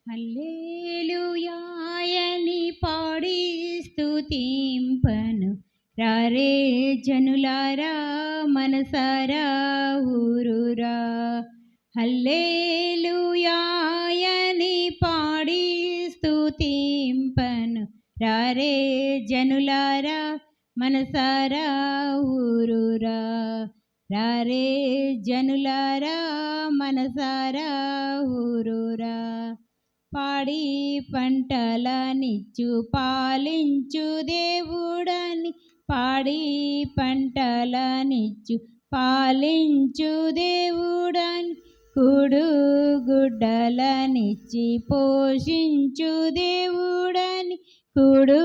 హల్లెలూయాయని పాడి స్తుతింపను రారే జనులారా మనసారా ఊరురా. హల్లెలూయాయని పాడి స్తుతింపను రారే జనులారా మనసారా ఊరురా. రారే జనులారా మనసారా ఊరురా. పాడి పంటలనిచ్చు పాలించు దేవుడని, పాడి పంటలనిచ్చు పాలించు దేవుడని, కూడు గుడ్డలనిచ్చి పోషించు దేవుడని, కూడు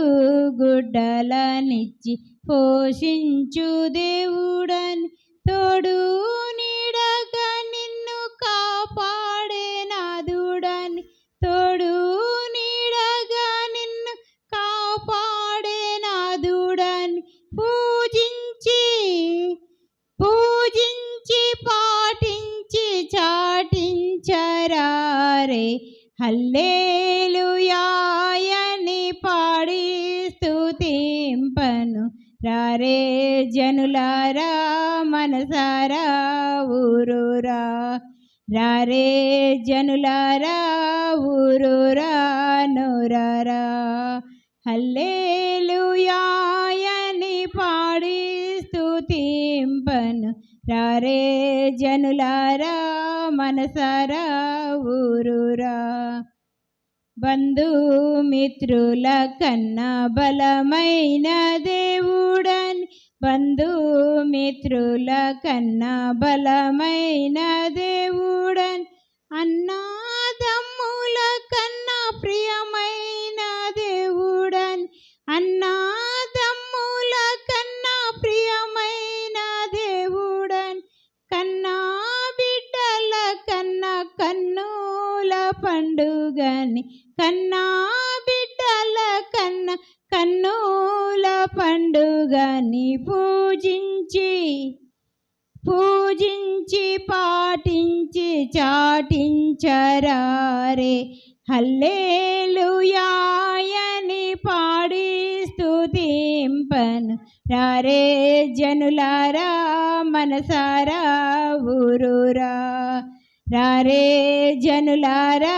గుడ్డలనిచ్చి పోషించు దేవుడని, తోడు నీడగా నిన్ను కాపాడే నాదుడని, తోడు నీడగా నిన్ను కాపాడే నాదుడని, పూజించి పాటించి చాటించరారే. హల్లెలూయాయని పాడి స్తుతింపను రారే జనులారా మనసారా ఊరురా. రారే జనులారా ఊరురా నోరారా. హల్లెలూయాయని పాడి స్తుతింపను రారే జనులారా మనసారా ఊరురా. బంధుమిత్రుల కన్నా బలమైన దేవుడని, బంధుమిత్రుల కన్నా బలమైన దేవుడని, అన్నాదమ్ముల కన్నా ప్రియమైన దేవుడని, అన్నాదమ్ముల కన్నా ప్రియమైన దేవుడని, కన్నా బిడ్డల కన్నా కన్నుల పండుగని, కన్నా బిడ్డల కన్నా కన్నుల పండుగని, పూజించి పాటించి చాటించరారే. హల్లెలూయాయని పాడి స్తుతింపను రారే జనులారా మనసారా ఊరురా. రారే జనులారా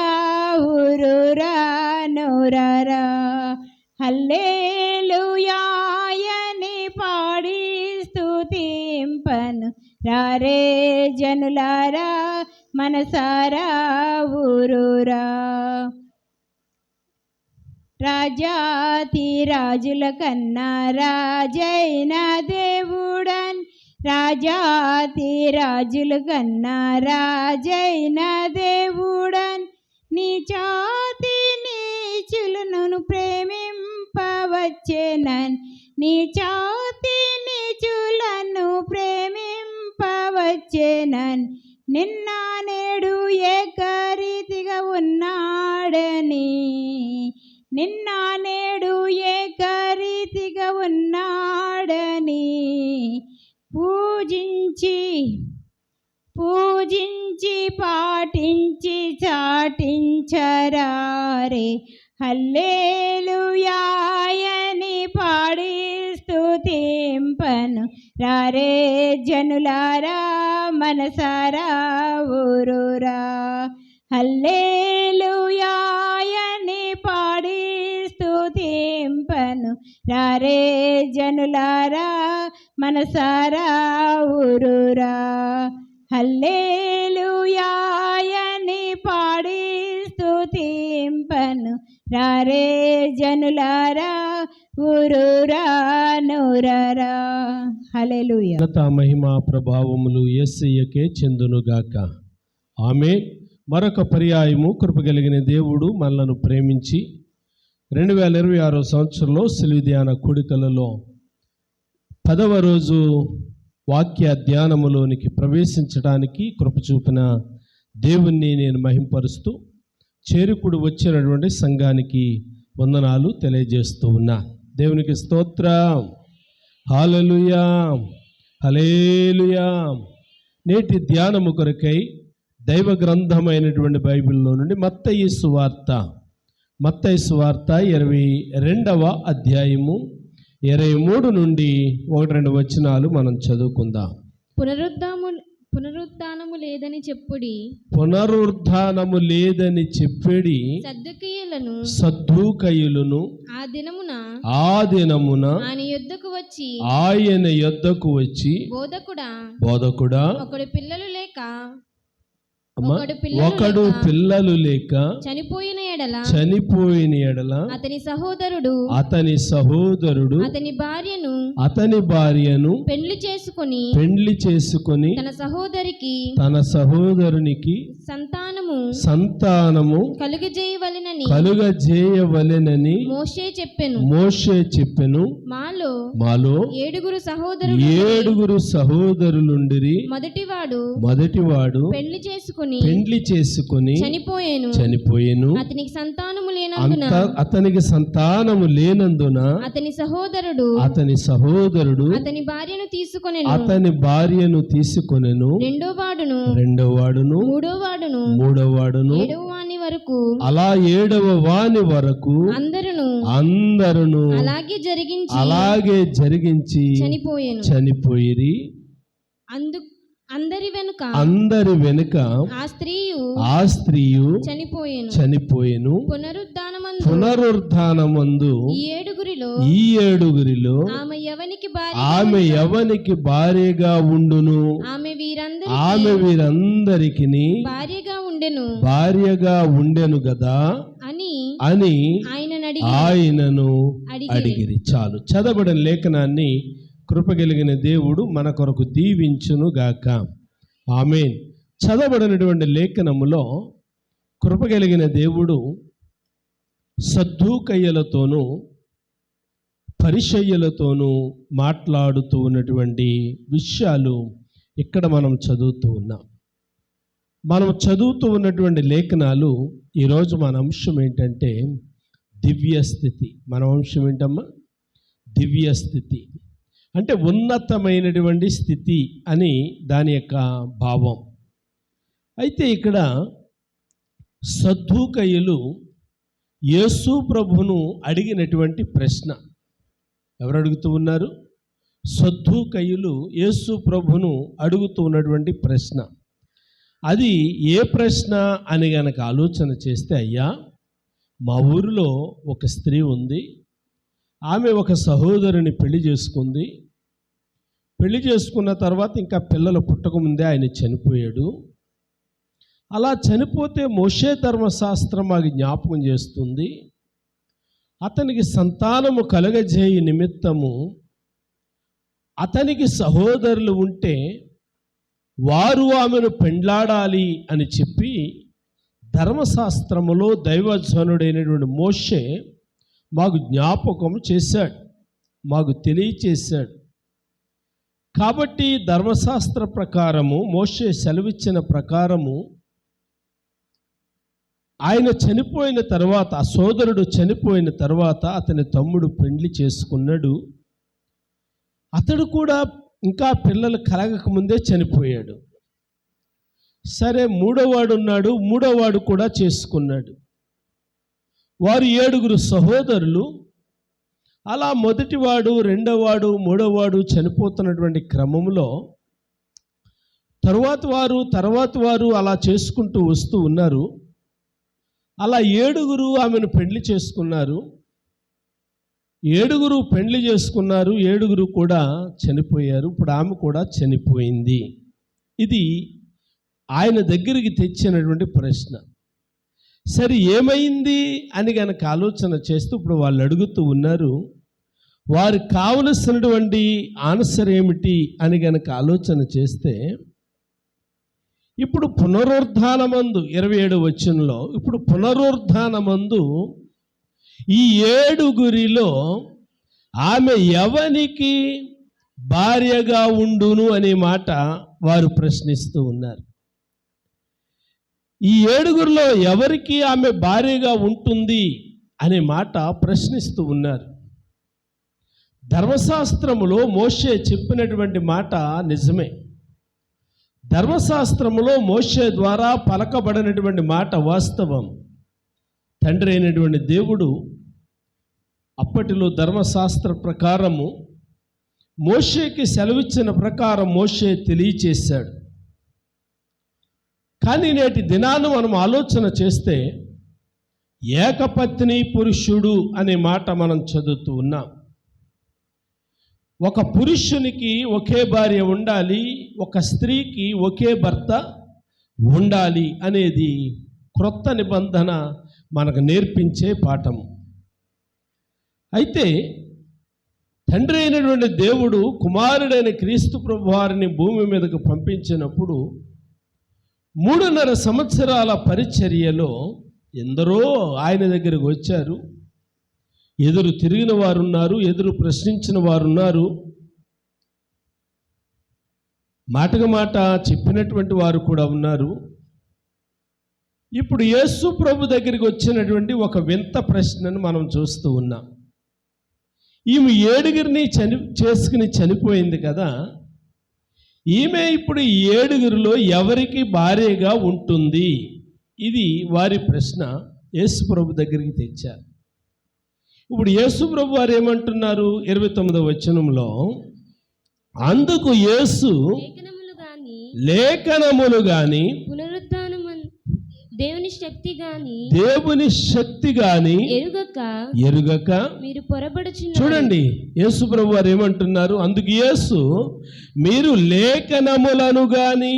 ఊరురా నోరారా. హల్లెలూయాయని పాడి స్తుతింపను రారే జనులారా మనసారా ఊరురా. రాజాతి రాజుల కన్నా రాజైన దేవుడని, రాజాతి రాజుల కన్నా రాజైన దేవుడని, నీ చాతి నీచులను ప్రేమింపవచ్చేనని, నీ చాతి నీచులను ప్రేమింపవచ్చేనని, నిన్న నేడు ఏకరీతిగా ఉన్నాడని, నిన్న నేడు ఏకరీతిగా ఉన్నాడని, పూజించి పాటించి చాటించరారే. హల్లెలూయాయని పాడి స్తుతింపను రారే జనులారా మనసారా ఊరురా. హల్లెలూయాయని పాడి స్తుతింపను రారే జనులారా మనసారా ఊరురా. హల్లెలూయాయని పాడి స్తుతింపను రారే జనులారా ఊరురా నోరారా. హల్లెలూయా. మహిమ ప్రభావములు యేసయ్యకే చెందునుగాక. ఆమేన్. మరొక పర్యాయము కృపగలిగిన దేవుడు మనలను ప్రేమించి 2026 సంవత్సరంలో సిలువ ధ్యాన కూడికలలో 10వ రోజు వాక్య ధ్యానములోనికి ప్రవేశించడానికి కృప చూపిన దేవుణ్ణి నేను మహింపరుస్తూ చేరుకుడు వచ్చినటువంటి సంఘానికి వందనాలు తెలియజేస్తూ ఉన్నా. దేవునికి స్తోత్రం. హల్లెలూయా హల్లెలూయా. నేటి ధ్యానము కొరకై దైవ గ్రంథమైనటువంటి బైబిల్లో నుండి మత్తయి సువార్త 22వ అధ్యాయము 23 నుండి 1-2 వచనాలు మనం చదువుకుందాం. పునరుత్థానము లేదని చెప్పుడి, పునరుత్థానము లేదని చెప్పేడి సద్దూకయులను ఆ దినమున ఆయన యొద్దకు వచ్చి బోధకుడా ఒకడు పిల్లలు లేక చనిపోయిన ఎడల అతని సహోదరుడు అతని భార్యను పెండ్లి చేసుకొని తన సహోదరునికి సంతానము కలుగజేయవలెనని మోషే చెప్పెను. మాలో ఏడుగురు సహోదరులుండిరి. మొదటివాడు పెండ్లి చేసుకొని చనిపోయేను. అతనికి సంతానము లేనందున అతని సహోదరుడు అతని భార్యను తీసుకొనెను. రెండోవాడును మూడోవాడును అలా 7వ వాని వరకు అందరును అలాగే జరిగించి చనిపోయిరి. అందరి వెనుక ఆ స్త్రీయు చనిపోయెను. పునరుత్థానమందు ఈ ఏడుగురిలో ఆమె ఎవనికి భార్యగా ఉండును? ఆమె వీరందరికి భార్యగా ఉండెను గదా అని ఆయనను అడిగిరి. చాలు. చదవబడిన లేఖనాన్ని కృపగలిగిన దేవుడు మన కొరకు దీవించును గాక. ఆమేన్. చదవబడినటువంటి లేఖనములో కృపగలిగిన దేవుడు సద్దూకయ్యలతోనూ పరిసయ్యులతోనూ మాట్లాడుతూ ఉన్నటువంటి విషయాలు ఇక్కడ మనం చదువుతూ ఉన్నాం. మనం చదువుతూ ఉన్నటువంటి లేఖనాలు ఈరోజు మన అంశం ఏంటంటే దివ్యస్థితి. మన అంశం ఏంటమ్మా? దివ్యస్థితి అంటే ఉన్నతమైనటువంటి స్థితి అని దాని యొక్క భావం. అయితే ఇక్కడ సద్దూకయ్యులు యేసు ప్రభువును అడిగినటువంటి ప్రశ్న. ఎవరు అడుగుతూ ఉన్నారు? సద్దూకయ్యులు యేసు ప్రభువును అడుగుతూ ఉన్నటువంటి ప్రశ్న. అది ఏ ప్రశ్న అని గనక ఆలోచన చేస్తే, అయ్యా, మా ఊరిలో ఒక స్త్రీ ఉంది. ఆమె ఒక సహోదరుని పెళ్లి చేసుకుంది. పెళ్లి చేసుకున్న తర్వాత ఇంకా పిల్లలు పుట్టకముందే ఆయన చనిపోయాడు. అలా చనిపోతే మోషే ధర్మశాస్త్రం మాకు జ్ఞాపకం చేస్తుంది, అతనికి సంతానము కలగజేయ నిమిత్తము అతనికి సహోదరులు ఉంటే వారు ఆమెను పెండ్లాడాలి అని చెప్పి ధర్మశాస్త్రములో దైవజనుడైనటువంటి మోషే మాకు జ్ఞాపకం చేశాడు, మాకు తెలియచేశాడు. కాబట్టి ధర్మశాస్త్ర ప్రకారము, మోషే సెలవిచ్చిన ప్రకారము ఆయన చనిపోయిన తర్వాత, ఆ సోదరుడు చనిపోయిన తర్వాత అతని తమ్ముడు పెండ్లి చేసుకున్నాడు. అతడు కూడా ఇంకా పిల్లలు కలగకముందే చనిపోయాడు. సరే, మూడోవాడు ఉన్నాడు, మూడోవాడు కూడా చేసుకున్నాడు. వారు 7 సహోదరులు. అలా మొదటివాడు, రెండోవాడు, మూడోవాడు చనిపోతున్నటువంటి క్రమంలో తర్వాత వారు అలా చేసుకుంటూ వస్తూ ఉన్నారు. అలా 7 ఆమెను పెళ్లి చేసుకున్నారు. 7 పెళ్లి చేసుకున్నారు, 7 కూడా చనిపోయారు. ఇప్పుడు ఆమె కూడా చనిపోయింది. ఇది ఆయన దగ్గరికి తెచ్చినటువంటి ప్రశ్న. సరే, ఏమైంది అని గనక ఆలోచన చేస్తూ ఇప్పుడు వాళ్ళు అడుగుతూ ఉన్నారు. వారికి కావలసినటువంటి ఆన్సర్ ఏమిటి అని గనక ఆలోచన చేస్తే, ఇప్పుడు పునరుత్థానమందు 27వ వచనంలో, ఇప్పుడు పునరుత్థానమందు ఈ 7 ఆమె ఎవనికి భార్యగా ఉండును అనే మాట వారు ప్రశ్నిస్తూ ఉన్నారు. ఈ 7 ఎవరికి ఆమె భార్యగా ఉంటుంది అనే మాట ప్రశ్నిస్తూ ఉన్నారు. ధర్మశాస్త్రములో మోషే చెప్పినటువంటి మాట నిజమే. ధర్మశాస్త్రములో మోషే ద్వారా పలకబడినటువంటి మాట వాస్తవం. తండ్రి అయినటువంటి దేవుడు అప్పటిలో ధర్మశాస్త్ర ప్రకారము మోషేకి సెలవిచ్చిన ప్రకారం మోషే తెలియచేశాడు. కానీ నేటి దినాన్ని మనం ఆలోచన చేస్తే ఏకపత్ని పురుషుడు అనే మాట మనం చదువుతూ ఉన్నాం. ఒక పురుషునికి ఒకే భార్య ఉండాలి, ఒక స్త్రీకి ఒకే భర్త ఉండాలి అనేది క్రొత్త నిబంధన మనకు నేర్పించే పాఠము. అయితే తండ్రి అయినటువంటి దేవుడు కుమారుడైన క్రీస్తు ప్రభువారిని భూమి మీదకు పంపించినప్పుడు 3.5 సంవత్సరాల పరిచర్యలో ఎందరో ఆయన దగ్గరికి వచ్చారు. ఎదురు తిరిగిన వారు ఉన్నారు, ఎదురు ప్రశ్నించిన వారు ఉన్నారు, మాటకు మాట చెప్పినటువంటి వారు కూడా ఉన్నారు. ఇప్పుడు యేసు ప్రభు దగ్గరికి వచ్చినటువంటి ఒక వింత ప్రశ్నను మనం చూస్తూ ఉన్నాం. ఈమె 7 చేసుకుని చనిపోయింది కదా, ఈమె ఇప్పుడు 7 ఎవరికి భార్యగా ఉంటుంది? ఇది వారి ప్రశ్న యేసు ప్రభు దగ్గరికి తెచ్చారు. ఇప్పుడు యేసు ప్రభు వారు ఏమంటున్నారు? 29వ వచనంలో, అందుకు యేసు లేఖనములు గాని దేవుని శక్తి గాని ఎరుగక మీరు పొరబడుచున్నారు. చూడండి, యేసు ప్రభు వారు ఏమంటున్నారు? అందుకు యేసు, మీరు లేఖనములను గాని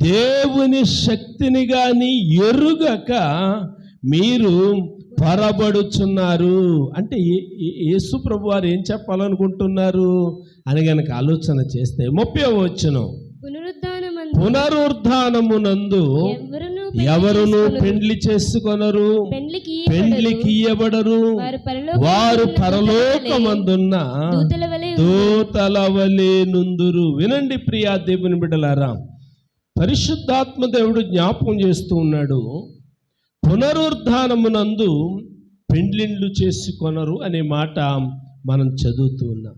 దేవుని శక్తిని గాని ఎరుగక మీరు పొరబడుచున్నారు. అంటే యేసు ప్రభు వారు ఏం చెప్పాలనుకుంటున్నారు అని గనక ఆలోచన చేస్తే 30వ వచనం, పునరుద్ధానమునందు ఎవరును పెండ్లి చేసుకొనరు, పెండ్లికి ఇయ్యబడరు, వారు పరలోకమందున్న దూతల వలె నుందురు. వినండి ప్రియా దేవుని బిడ్డలారా, పరిశుద్ధాత్మ దేవుడు జ్ఞాపకం చేస్తూ ఉన్నాడు, పునరుద్ధానమునందు పెండ్లిండ్లు చేసుకొనరు అనే మాట మనం చదువుతూ ఉన్నాం.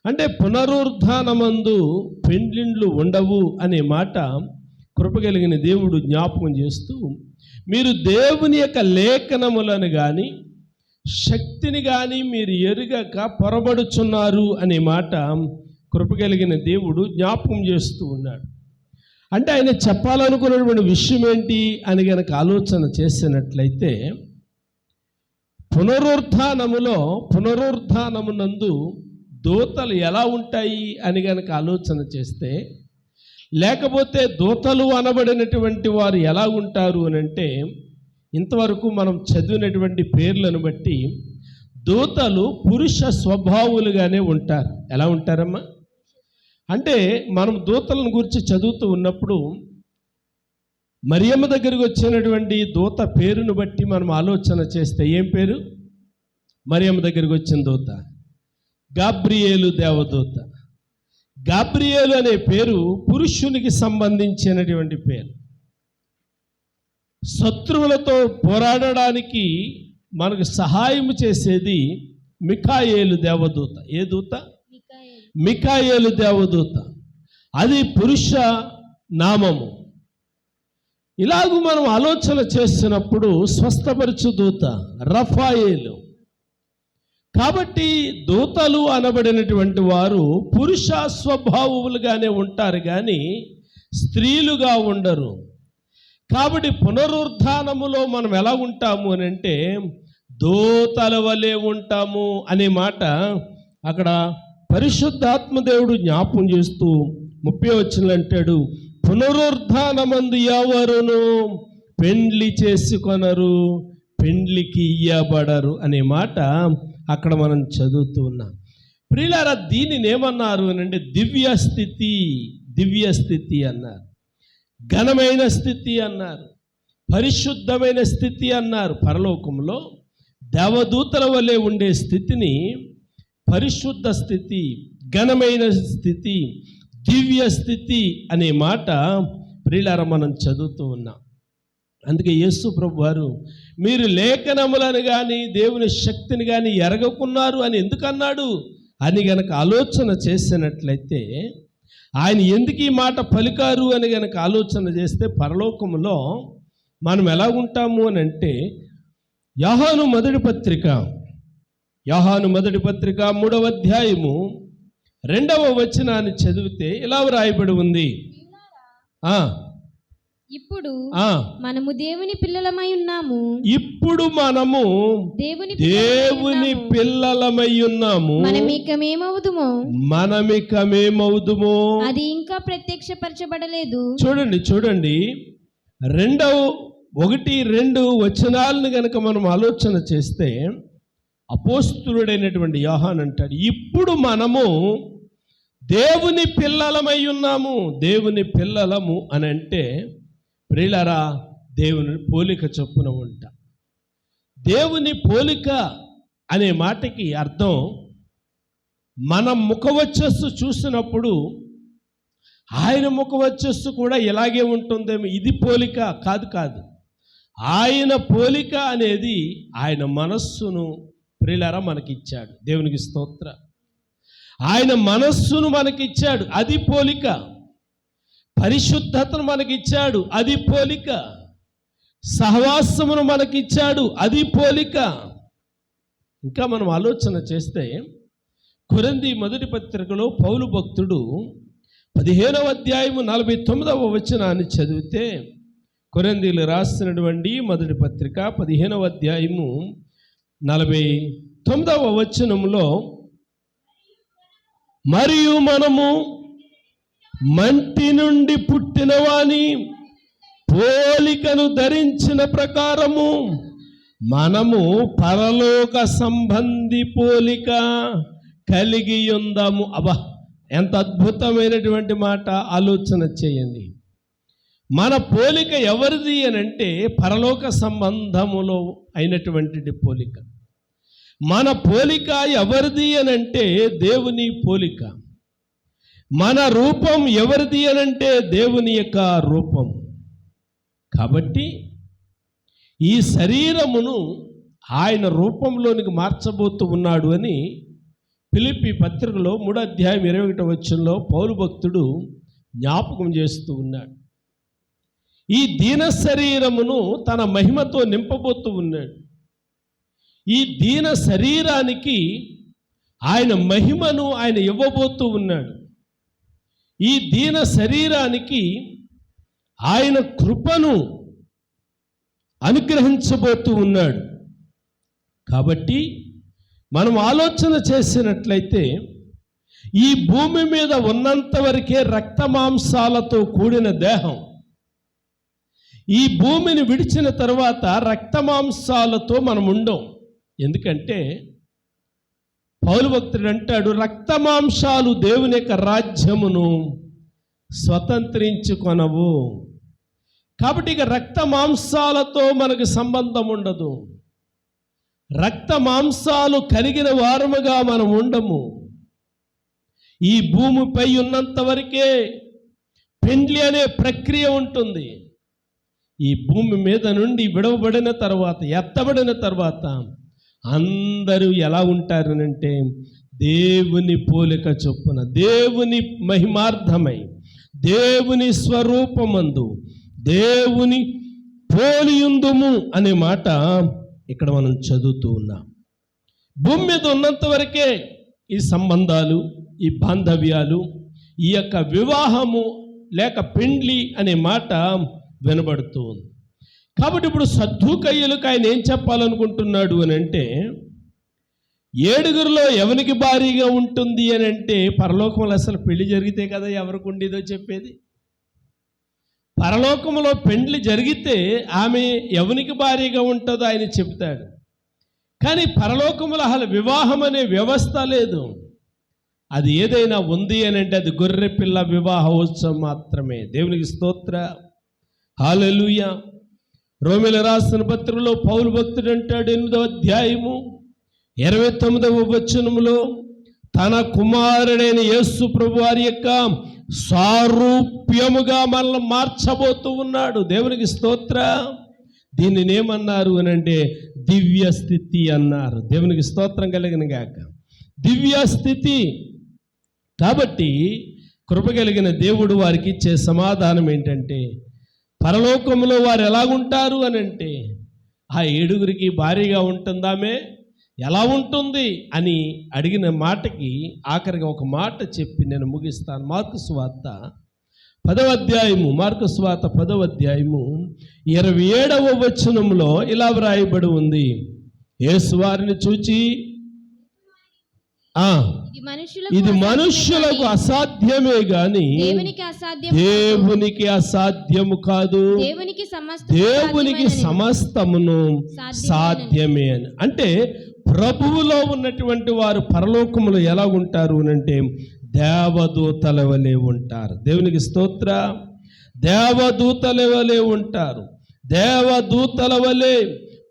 అంటే పునరుద్ధానమందు పెండ్లిండ్లు ఉండవు అనే మాట కృపగలిగిన దేవుడు జ్ఞాపకం చేస్తూ, మీరు దేవుని యొక్క లేఖనములను కానీ శక్తిని కానీ మీరు ఎరుగక పొరబడుచున్నారు అనే మాట కృపగలిగిన దేవుడు జ్ఞాపకం చేస్తూ ఉన్నాడు. అంటే ఆయన చెప్పాలనుకున్నటువంటి విషయం ఏంటి అని గనక ఆలోచన చేసినట్లయితే, పునరుద్ధానమునందు దూతలు ఎలా ఉంటాయి అని గనక ఆలోచన చేస్తే, లేకపోతే దూతలు అనబడినటువంటి వారు ఎలా ఉంటారు అని అంటే, ఇంతవరకు మనం చదివినటువంటి పేర్లను బట్టి దూతలు పురుష స్వభావులుగానే ఉంటారు. ఎలా ఉంటారమ్మా అంటే, మనం దూతలను గురించి చదువుతూ ఉన్నప్పుడు మరియమ్మ దగ్గరికి వచ్చినటువంటి దూత పేరును బట్టి మనం ఆలోచన చేస్తే, ఏం పేరు? మరియమ్మ దగ్గరికి వచ్చిన దూత గాబ్రియేలు దేవదూత. గాబ్రియేలు అనే పేరు పురుషునికి సంబంధించినటువంటి పేరు. శత్రువులతో పోరాడడానికి మనకు సహాయం చేసేది మిఖాయేలు దేవదూత. ఏ దూత? మిఖాయేలు దేవదూత. అది పురుష నామము. ఇలాగూ మనం ఆలోచన చేసినప్పుడు స్వస్థపరచు దూత రఫాయేలు. కాబట్టి దూతలు అనబడినటువంటి వారు పురుష స్వభావులుగానే ఉంటారు కానీ స్త్రీలుగా ఉండరు. కాబట్టి పునరుద్ధానములో మనం ఎలా ఉంటాము అని అంటే దూతల వలె ఉంటాము అనే మాట అక్కడ పరిశుద్ధాత్మ దేవుడు జ్ఞాపకం చేస్తూ 30వ వచనంలో అంటాడు, పునరుద్ధానమందు ఎవరును పెండ్లి చేసుకొనరు, పెండ్లికి ఇయ్యబడరు అనే మాట అక్కడ మనం చదువుతూ ఉన్నాం. ప్రియులారా, దీనిని ఏమన్నారు అని అంటే దివ్య స్థితి అన్నారు, ఘనమైన స్థితి అన్నారు, పరిశుద్ధమైన స్థితి అన్నారు. పరలోకంలో దేవదూతల వలె ఉండే స్థితిని పరిశుద్ధ స్థితి, ఘనమైన స్థితి, దివ్య స్థితి అనే మాట ప్రియులారా మనం చదువుతూ ఉన్నాం. అందుకే యేసు ప్రభు వారు మీరు లేఖనములను కానీ దేవుని శక్తిని కానీ ఎరగకున్నారు అని ఎందుకన్నాడు అని గనక ఆలోచన చేసినట్లయితే, ఆయన ఎందుకు ఈ మాట పలికారు అని గనక ఆలోచన చేస్తే పరలోకములో మనం ఎలా ఉంటాము అని అంటే యోహాను మొదటి పత్రిక 3వ అధ్యాయము 2వ వచనాన్ని చదివితే ఇలా వ్రాయబడి ఉంది. ఇప్పుడు మనము దేవుని పిల్లలమై ఉన్నాము. ఇప్పుడు మనము దేవుని పిల్లలమై ఉన్నాము. మనమికమేమవుదుమో అది ఇంకా ప్రత్యక్షపరచబడలేదు. చూడండి 1-2 వచనాలను గనక మనం ఆలోచన చేస్తే అపోస్తులుడైనటువంటి యోహాను అంటాడు, ఇప్పుడు మనము దేవుని పిల్లలమై ఉన్నాము. దేవుని పిల్లలము అని అంటే ప్రియులారా, దేవుని పోలిక చొప్పున ఉంటా. దేవుని పోలిక అనే మాటకి అర్థం, మనం ముఖవచ్చస్సు చూసినప్పుడు ఆయన ముఖవచ్చస్సు కూడా ఇలాగే ఉంటుందేమో, ఇది పోలిక కాదు. ఆయన పోలిక అనేది ఆయన మనస్సును ప్రియులారా మనకిచ్చాడు. దేవునికి స్తోత్ర. ఆయన మనస్సును మనకిచ్చాడు, అది పోలిక. పరిశుద్ధతను మనకిచ్చాడు, అది పోలిక. సహవాసమును మనకిచ్చాడు, అది పోలిక. ఇంకా మనం ఆలోచన చేస్తే కొరింథీ మొదటి పత్రికలో పౌలు భక్తుడు 15వ అధ్యాయము 49వ వచనాన్ని చదివితే, కొరింథీలు రాసినటువంటి మొదటి పత్రిక 15వ అధ్యాయము 49వ వచనంలో, మరియు మనము మంటి నుండి పుట్టిన వాని పోలికను ధరించిన ప్రకారము మనము పరలోక సంబంధి పోలిక కలిగి ఉందాము. అబ్బా, ఎంత అద్భుతమైనటువంటి మాట! ఆలోచన చేయండి. మన పోలిక ఎవరిది అని అంటే పరలోక సంబంధములో అయినటువంటి పోలిక. మన పోలిక ఎవరిది అని అంటే దేవుని పోలిక. మన రూపం ఎవరిది అని అంటే దేవుని యొక్క రూపం. కాబట్టి ఈ శరీరమును ఆయన రూపంలోనికి మార్చబోతూ ఉన్నాడు అని ఫిలిప్పీ పత్రికలో 3వ అధ్యాయం 21వ వచనంలో పౌలు భక్తుడు జ్ఞాపకం చేస్తూ ఉన్నాడు. ఈ దీన శరీరమును తన మహిమతో నింపబోతూ ఉన్నాడు. ఈ దీన శరీరానికి ఆయన మహిమను ఆయన ఇవ్వబోతూ ఉన్నాడు. ఈ దీన శరీరానికి ఆయన కృపను అనుగ్రహించబోతూ ఉన్నాడు. కాబట్టి మనం ఆలోచన చేసినట్లయితే ఈ భూమి మీద ఉన్నంత వరకే రక్తమాంసాలతో కూడిన దేహం. ఈ భూమిని విడిచిన తర్వాత రక్తమాంసాలతో మనం ఉండం. ఎందుకంటే పౌలు భక్తుడు అంటాడు, రక్తమాంసాలు దేవుని యొక్క రాజ్యమును స్వతంత్రించుకొనవు. కాబట్టి ఇక రక్తమాంసాలతో మనకు సంబంధం ఉండదు. రక్తమాంసాలు కలిగిన వారముగా మనం ఉండము. ఈ భూమిపై ఉన్నంత వరకే పెండ్లి అనే ప్రక్రియ ఉంటుంది. ఈ భూమి మీద నుండి విడవబడిన తర్వాత, ఎత్తబడిన తర్వాత అందరూ ఎలా ఉంటారనంటే దేవుని పోలిక చొప్పున, దేవుని మహిమార్థమై, దేవుని స్వరూపమందు దేవుని పోలియుందుము అనే మాట ఇక్కడ మనం చదువుతూ ఉన్నాం. భూమి మీద ఉన్నంత వరకే ఈ సంబంధాలు, ఈ బాంధవ్యాలు, ఈ యొక్క వివాహము లేక పెండ్లి అనే మాట వినబడుతూ ఉంది. కాబట్టి ఇప్పుడు సద్దూకయ్యులకు ఆయన ఏం చెప్పాలనుకుంటున్నాడు అని అంటే, 7గురిలో ఎవరికి భారీగా ఉంటుంది అని అంటే, పరలోకంలో అసలు పెళ్లి జరిగితే కదా ఎవరికి ఉండేదో చెప్పేది. పరలోకంలో పెండ్లి జరిగితే ఆమె ఎవరికి భారీగా ఉంటుందో ఆయన చెప్తాడు. కానీ పరలోకంలో అసలు వివాహం అనే వ్యవస్థ లేదు. అది ఏదైనా ఉంది అని అంటే అది గొర్రె పిల్ల వివాహోత్సవం మాత్రమే. దేవునికి స్తోత్ర, హల్లెలూయా. రోమీయుల రాసిన పత్రికలో పౌలు భక్తుడు అంటాడు 8వ అధ్యాయము 29వ వచనములో, తన కుమారుడైన యేసు ప్రభు వారి యొక్క సారూప్యముగా మనల్ని మార్చబోతూ ఉన్నాడు. దేవునికి స్తోత్ర. దీనిని ఏమన్నారు అని అంటే దివ్య స్థితి అన్నారు. దేవునికి స్తోత్రం కలిగిన గాక. దివ్య స్థితి. కాబట్టి కృప కలిగిన దేవుడు వారికి ఇచ్చే సమాధానం ఏంటంటే, పరలోకంలో వారు ఎలాగుంటారు అని అంటే, ఆ 7గురికి భారీగా ఉంటుందామే ఎలా ఉంటుంది అని అడిగిన మాటకి ఆఖరిగా ఒక మాట చెప్పి నేను ముగిస్తాను. మార్కు సువార్త 10వ అధ్యాయము, మార్కు సువార్త 10వ అధ్యాయము 27వ వచనంలో ఇలా వ్రాయబడి ఉంది. యేసు వారిని చూచి, ఇది మనుష్యులకు అసాధ్యమే గాని దేవునికి అసాధ్యము కాదు, దేవునికి సమస్తమును సాధ్యమే అని. అంటే ప్రభువులో ఉన్నటువంటి వారు పరలోకములో ఎలా ఉంటారు అంటే దేవదూతల వలె ఉంటారు. దేవునికి స్తోత్ర. దేవదూతల వలె ఉంటారు. దేవదూతల వలె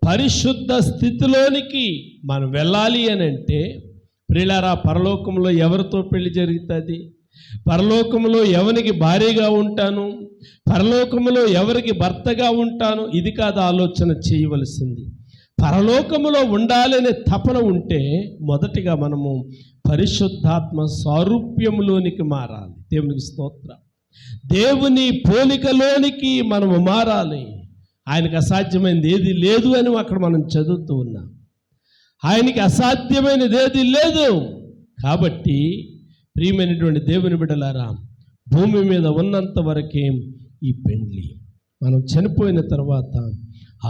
పరిశుద్ధ స్థితిలోనికి మనం వెళ్ళాలి అని అంటే, ప్రియులారా, పరలోకంలో ఎవరితో పెళ్లి జరుగుతుంది? పరలోకంలో ఎవరికి భార్యగా ఉంటాను, పరలోకంలో ఎవరికి భర్తగా ఉంటాను, ఇది కాదు ఆలోచన చేయవలసింది. పరలోకములో ఉండాలనే తపన ఉంటే మొదటిగా మనము పరిశుద్ధాత్మ సారూప్యములోనికి మారాలి. దేవునికి స్తోత్రం. దేవుని పోలికలోనికి మనము మారాలి. ఆయనకు అసాధ్యమైనది ఏది లేదు అని అక్కడ మనం చదువుతూ ఉన్నాం. ఆయనకి అసాధ్యమైనది ఏది లేదు. కాబట్టి ప్రియమైనటువంటి దేవుని బిడ్డలారా, భూమి మీద ఉన్నంత వరకే ఈ పెండ్లి. మనం చనిపోయిన తర్వాత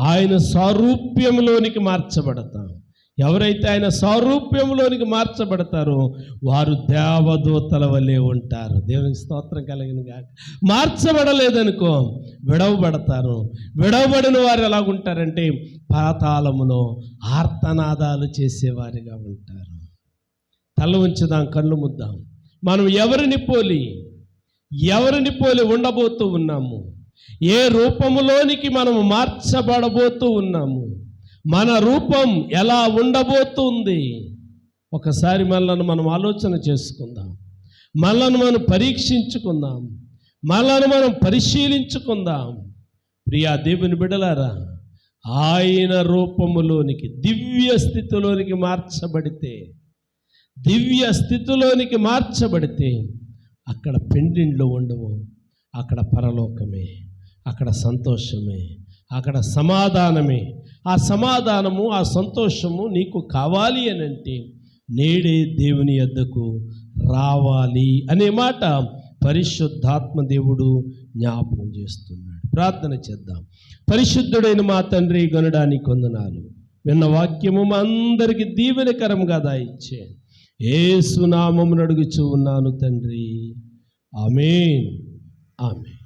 ఆయన సారూప్యంలోనికి మార్చబడతాం. ఎవరైతే ఆయన సారూప్యంలోనికి మార్చబడతారో వారు దేవదూతల వలె ఉంటారు. దేవునికి స్తోత్రం కలిగిన గాక. మార్చబడలేదనుకో విడవబడతారు. విడవబడిన వారు ఎలాగుంటారంటే పాతాళములో ఆర్తనాదాలు చేసేవారిగా ఉంటారు. తల ఉంచుదాం, కళ్ళు ముద్దాం. మనం ఎవరిని పోలి ఉండబోతూ ఉన్నాము? ఏ రూపములోనికి మనము మార్చబడబోతూ ఉన్నాము? మన రూపం ఎలా ఉండబోతుంది? ఒకసారి మనల్ని మనం ఆలోచన చేసుకుందాం. మనల్ని మనం పరీక్షించుకుందాం. మనల్ని మనం పరిశీలించుకుందాం. ప్రియా దేవుని బిడ్డలారా, ఆయన రూపములోనికి దివ్య స్థితిలోనికి మార్చబడితే అక్కడ పెండిండ్లు ఉండవు. అక్కడ పరలోకమే, అక్కడ సంతోషమే, అక్కడ సమాధానమే. ఆ సమాధానము, ఆ సంతోషము నీకు కావాలి అని అంటే నేడే దేవుని యొద్దకు రావాలి అనే మాట పరిశుద్ధాత్మ దేవుడు జ్ఞాపకం చేస్తున్నాడు. ప్రార్థన చేద్దాం. పరిశుద్ధుడైన మా తండ్రి, గనుడానికి వందనాలు. విన్న వాక్యము మా అందరికీ దీవెనకరంగా దాయిచ్చే యేసు నామమున అడుగుచూ ఉన్నాను తండ్రి. ఆమేన్. ఆమేన్.